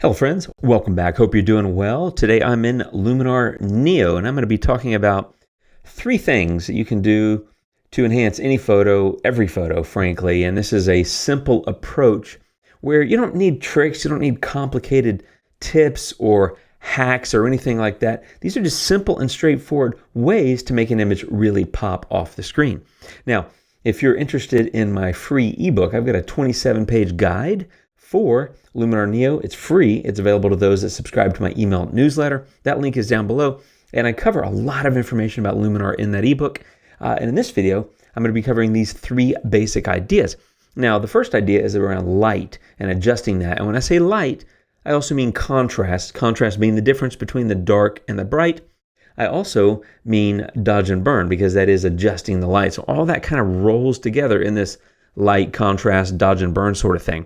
Hello friends, welcome back. Hope you're doing well. Today I'm in Luminar Neo and I'm going to be talking about 3 things that you can do to enhance any photo, every photo, frankly. And this is a simple approach where you don't need tricks, you don't need complicated tips or hacks or anything like that. These are just simple and straightforward ways to make an image really pop off the screen. Now, if you're interested in my free ebook, I've got a 27-page guide for Luminar Neo. It's free. It's available to those that subscribe to my email newsletter. That link is down below. And I cover a lot of information about Luminar in that ebook. And in this video, I'm going to be covering these 3 basic ideas. Now, the first idea is around light and adjusting that. And when I say light, I also mean contrast. Contrast being the difference between the dark and the bright. I also mean dodge and burn because that is adjusting the light. So all that kind of rolls together in this light, contrast, dodge and burn sort of thing.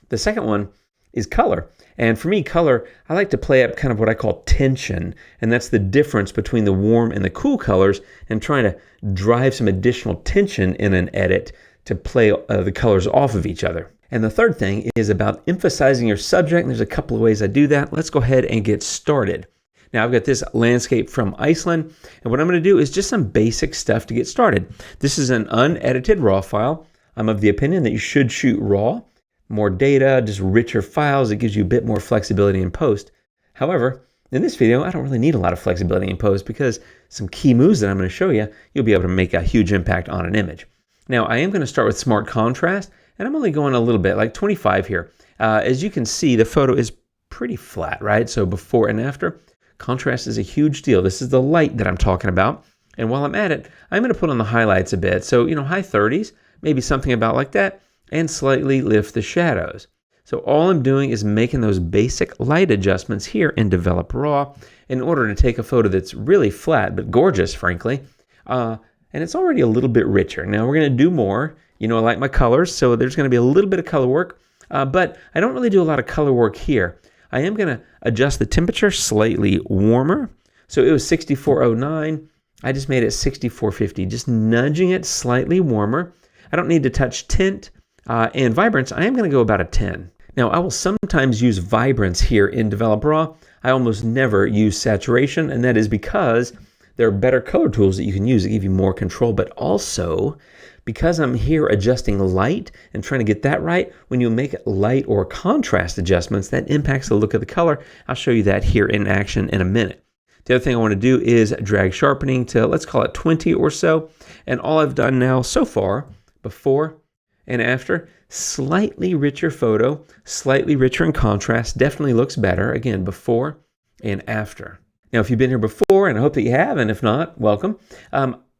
The second one is color. And for me, color, I like to play up kind of what I call tension. And that's the difference between the warm and the cool colors and trying to drive some additional tension in an edit to play the colors off of each other. And the third thing is about emphasizing your subject. And there's a couple of ways I do that. Let's go ahead and get started. Now I've got this landscape from Iceland. And what I'm going to do is just some basic stuff to get started. This is an unedited RAW file. I'm of the opinion that you should shoot RAW. More data, just richer files. It gives you a bit more flexibility in post. However, in this video, I don't really need a lot of flexibility in post because some key moves that I'm going to show you, you'll be able to make a huge impact on an image. Now, I am going to start with smart contrast, and I'm only going a little bit, like 25 here. As you can see, the photo is pretty flat, right? So before and after, contrast is a huge deal. This is the light that I'm talking about. And while I'm at it, I'm going to put on the highlights a bit. So, high 30s, maybe something about like that. And slightly lift the shadows. So all I'm doing is making those basic light adjustments here in Develop Raw in order to take a photo that's really flat but gorgeous, frankly. And it's already a little bit richer. Now we're going to do more. I like my colors, so there's going to be a little bit of color work. But I don't really do a lot of color work here. I am going to adjust the temperature slightly warmer. So it was 6409. I just made it 6450, just nudging it slightly warmer. I don't need to touch tint. And vibrance, I am going to go about a 10. Now, I will sometimes use vibrance here in Develop Raw. I almost never use saturation, and that is because there are better color tools that you can use that give you more control, but also because I'm here adjusting light and trying to get that right, when you make light or contrast adjustments, that impacts the look of the color. I'll show you that here in action in a minute. The other thing I want to do is drag sharpening to, let's call it 20 or so. And all I've done now so far, before and after, slightly richer photo, slightly richer in contrast, definitely looks better. Again, before and after. Now, if you've been here before, and I hope that you have, and if not, welcome.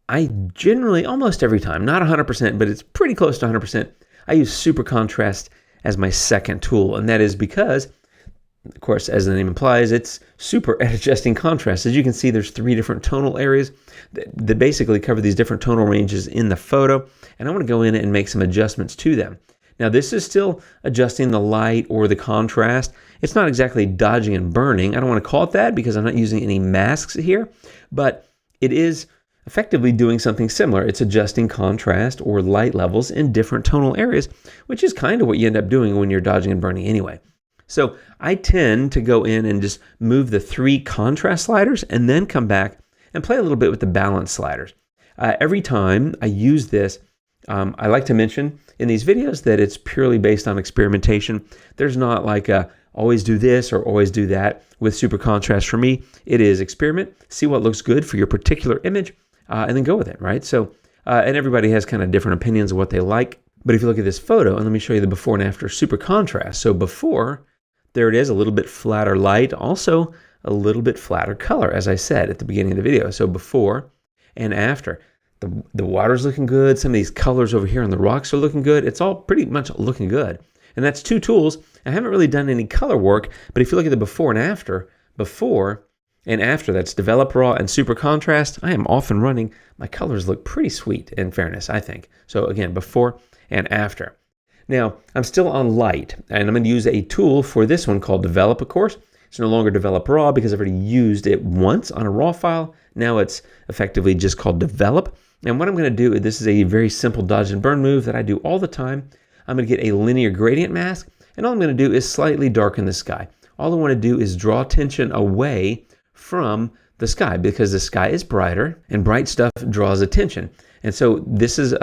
I generally, almost every time, not 100%, but it's pretty close to 100%, I use super contrast as my second tool. And that is because, of course, as the name implies, it's super at adjusting contrast. As you can see, there's 3 different tonal areas that basically cover these different tonal ranges in the photo. And I want to go in and make some adjustments to them. Now, this is still adjusting the light or the contrast. It's not exactly dodging and burning. I don't want to call it that because I'm not using any masks here. But it is effectively doing something similar. It's adjusting contrast or light levels in different tonal areas, which is kind of what you end up doing when you're dodging and burning anyway. So I tend to go in and just move the 3 contrast sliders and then come back and play a little bit with the balance sliders. Every time I use this, I like to mention in these videos that it's purely based on experimentation. There's not like a always do this or always do that with super contrast. For me, it is experiment, see what looks good for your particular image, and then go with it, right? So, and everybody has kind of different opinions of what they like. But if you look at this photo, and let me show you the before and after super contrast. So before, there it is, a little bit flatter light, also a little bit flatter color, as I said at the beginning of the video. So before and after. The water's looking good. Some of these colors over here on the rocks are looking good. It's all pretty much looking good. And that's 2 tools. I haven't really done any color work, but if you look at the before and after, that's Develop Raw and Super Contrast, I am off and running. My colors look pretty sweet, in fairness, I think. So again, before and after. Now, I'm still on light, and I'm going to use a tool for this one called Develop, of course. It's no longer Develop Raw because I've already used it once on a RAW file. Now it's effectively just called Develop. And what I'm going to do, this is a very simple dodge and burn move that I do all the time. I'm going to get a linear gradient mask, and all I'm going to do is slightly darken the sky. all I want to do is draw attention away from the sky, because the sky is brighter and bright stuff draws attention. And so this is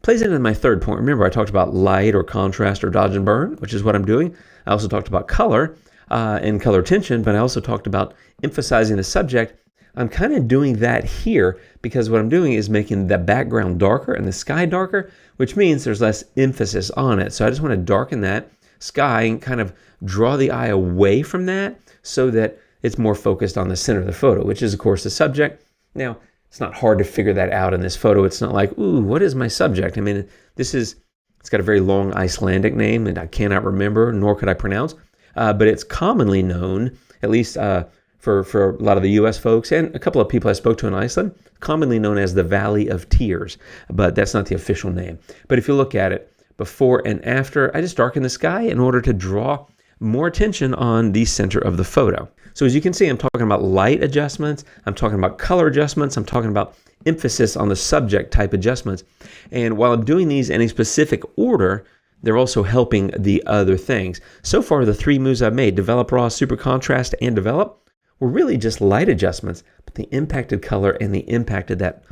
plays into my third point. Remember, I talked about light or contrast or dodge and burn, which is what I'm doing. I also talked about color and color tension, but I also talked about emphasizing the subject. I'm kind of doing that here because what I'm doing is making the background darker and the sky darker, which means there's less emphasis on it. So I just want to darken that sky and kind of draw the eye away from that so that it's more focused on the center of the photo, which is, of course, the subject. Now, it's not hard to figure that out in this photo. It's not like, ooh, what is my subject? I mean, it's got a very long Icelandic name, and I cannot remember, nor could I pronounce, but it's commonly known, at least for a lot of the U.S. folks and a couple of people I spoke to in Iceland, commonly known as the Valley of Tears, but that's not the official name. But if you look at it, before and after, I just darken the sky in order to draw more attention on the center of the photo. So as you can see, I'm talking about light adjustments, I'm talking about color adjustments, I'm talking about emphasis on the subject type adjustments. And while I'm doing these in a specific order, they're also helping the other things. So far, the three moves I've made, develop raw, super contrast, and develop, were really just light adjustments, but they impacted color and they impacted that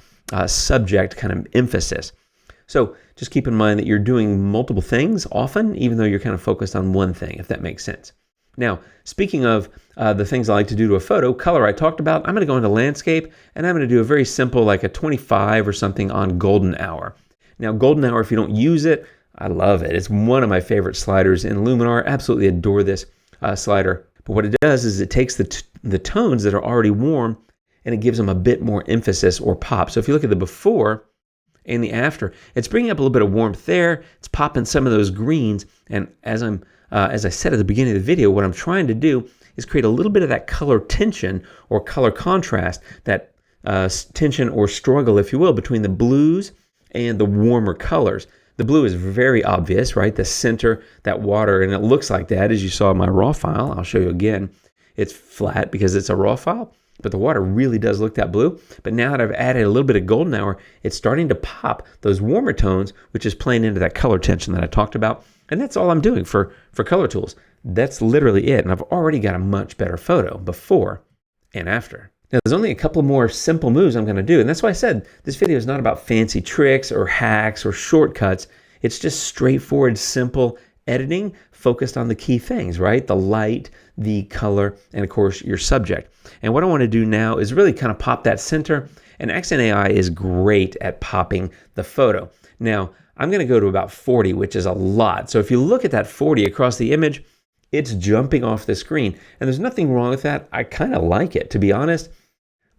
subject kind of emphasis. So just keep in mind that you're doing multiple things often, even though you're kind of focused on one thing, if that makes sense. Now, speaking of the things I like to do to a photo, color I talked about, I'm going to go into landscape, and I'm going to do a very simple, like a 25 or something on golden hour. Now, golden hour, if you don't use it, I love it. It's one of my favorite sliders in Luminar. Absolutely adore this slider. But what it does is it takes the tones that are already warm, and it gives them a bit more emphasis or pop. So if you look at the before and the after, it's bringing up a little bit of warmth there. It's popping some of those greens, and as I said at the beginning of the video, what I'm trying to do is create a little bit of that color tension or color contrast, that tension or struggle, if you will, between the blues and the warmer colors. The blue is very obvious, right? The center, that water, and it looks like that as you saw in my raw file. I'll show you again. It's flat because it's a raw file, but the water really does look that blue. But now that I've added a little bit of golden hour, it's starting to pop those warmer tones, which is playing into that color tension that I talked about. And that's all I'm doing for color tools. That's literally it. And I've already got a much better photo before and after. Now, there's only a couple more simple moves I'm going to do. And that's why I said this video is not about fancy tricks or hacks or shortcuts. It's just straightforward, simple editing focused on the key things, right? The light, the color, and of course, your subject. And what I want to do now is really kind of pop that center. And Accent AI is great at popping the photo. Now, I'm going to go to about 40, which is a lot. So if you look at that 40 across the image, it's jumping off the screen. And there's nothing wrong with that. I kind of like it, to be honest,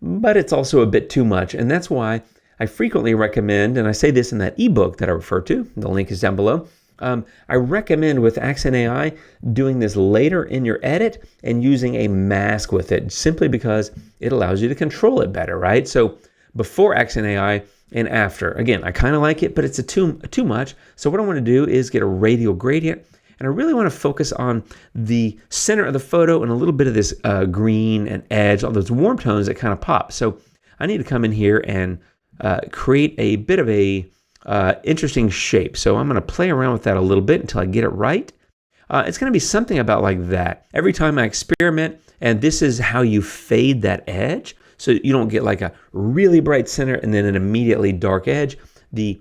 but it's also a bit too much. And that's why I frequently recommend, and I say this in that ebook that I refer to, the link is down below, I recommend with Accent AI doing this later in your edit and using a mask with it, simply because it allows you to control it better, right? So before Accent AI and after, again, I kind of like it, but it's too much. So what I want to do is get a radial gradient, and I really want to focus on the center of the photo and a little bit of this green and edge, all those warm tones that kind of pop. So I need to come in here and create a bit of a interesting shape. So I'm going to play around with that a little bit until I get it right. It's going to be something about like that. Every time I experiment, and this is how you fade that edge, so you don't get like a really bright center and then an immediately dark edge. The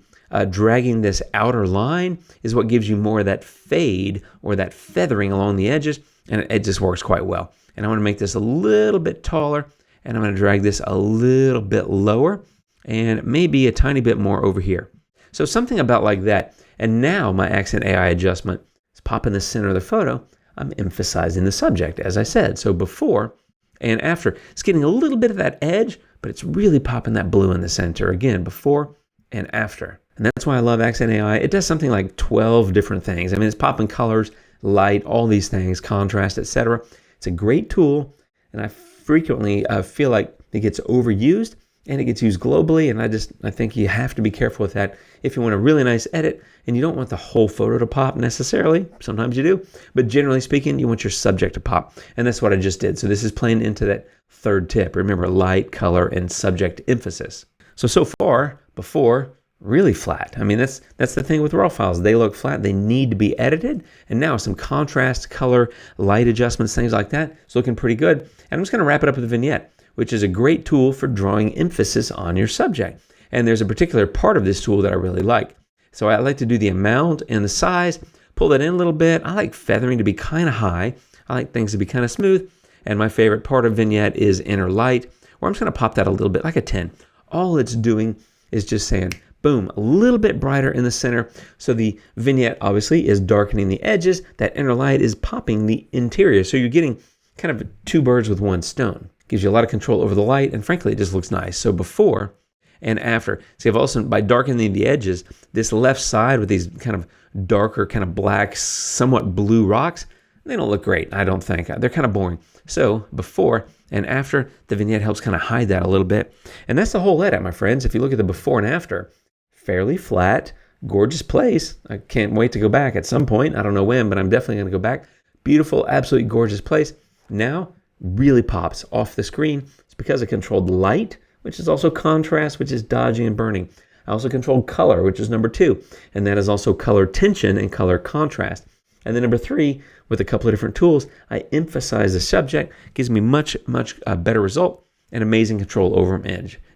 dragging this outer line is what gives you more of that fade or that feathering along the edges, and it just works quite well. And I want to make this a little bit taller, and I'm going to drag this a little bit lower, and maybe a tiny bit more over here. So something about like that. And now my Accent AI adjustment is popping the center of the photo. I'm emphasizing the subject, as I said. So before and after, it's getting a little bit of that edge, but it's really popping that blue in the center. Again, before and after. And that's why I love Accent AI. It does something like 12 different things. I mean, it's popping colors, light, all these things, contrast, etc. It's a great tool, and I frequently feel like it gets overused, and it gets used globally, and I think you have to be careful with that if you want a really nice edit, and you don't want the whole photo to pop necessarily. Sometimes you do, but generally speaking, you want your subject to pop, and that's what I just did. So this is playing into that third tip. Remember, light, color, and subject emphasis. So far, before, really flat. I mean, that's the thing with RAW files. They look flat. They need to be edited. And now some contrast, color, light adjustments, things like that. It's looking pretty good. And I'm just going to wrap it up with Vignette, which is a great tool for drawing emphasis on your subject. And there's a particular part of this tool that I really like. So I like to do the amount and the size, pull that in a little bit. I like feathering to be kind of high. I like things to be kind of smooth. And my favorite part of Vignette is inner light, where I'm just going to pop that a little bit, like a 10. All it's doing is just saying, boom, a little bit brighter in the center. So the vignette obviously is darkening the edges. That inner light is popping the interior. So you're getting kind of two birds with one stone. Gives you a lot of control over the light, and frankly, it just looks nice. So before and after. See, I've also, by darkening the edges, this left side with these kind of darker, kind of black, somewhat blue rocks, they don't look great, I don't think. They're kind of boring. So before and after, the vignette helps kind of hide that a little bit. And that's the whole edit, my friends. If you look at the before and after, fairly flat, gorgeous place. I can't wait to go back at some point. I don't know when, but I'm definitely going to go back. Beautiful, absolutely gorgeous place. Now, really pops off the screen. It's because I controlled light, which is also contrast, which is dodging and burning. I also controlled color, which is number 2, and that is also color tension and color contrast. And then number 3, with a couple of different tools, I emphasize the subject, gives me much better result and amazing control over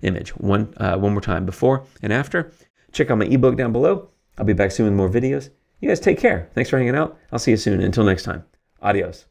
image. One more time, before and after. Check out my ebook down below. I'll be back soon with more videos. You guys take care. Thanks for hanging out. I'll see you soon. Until next time. Adios.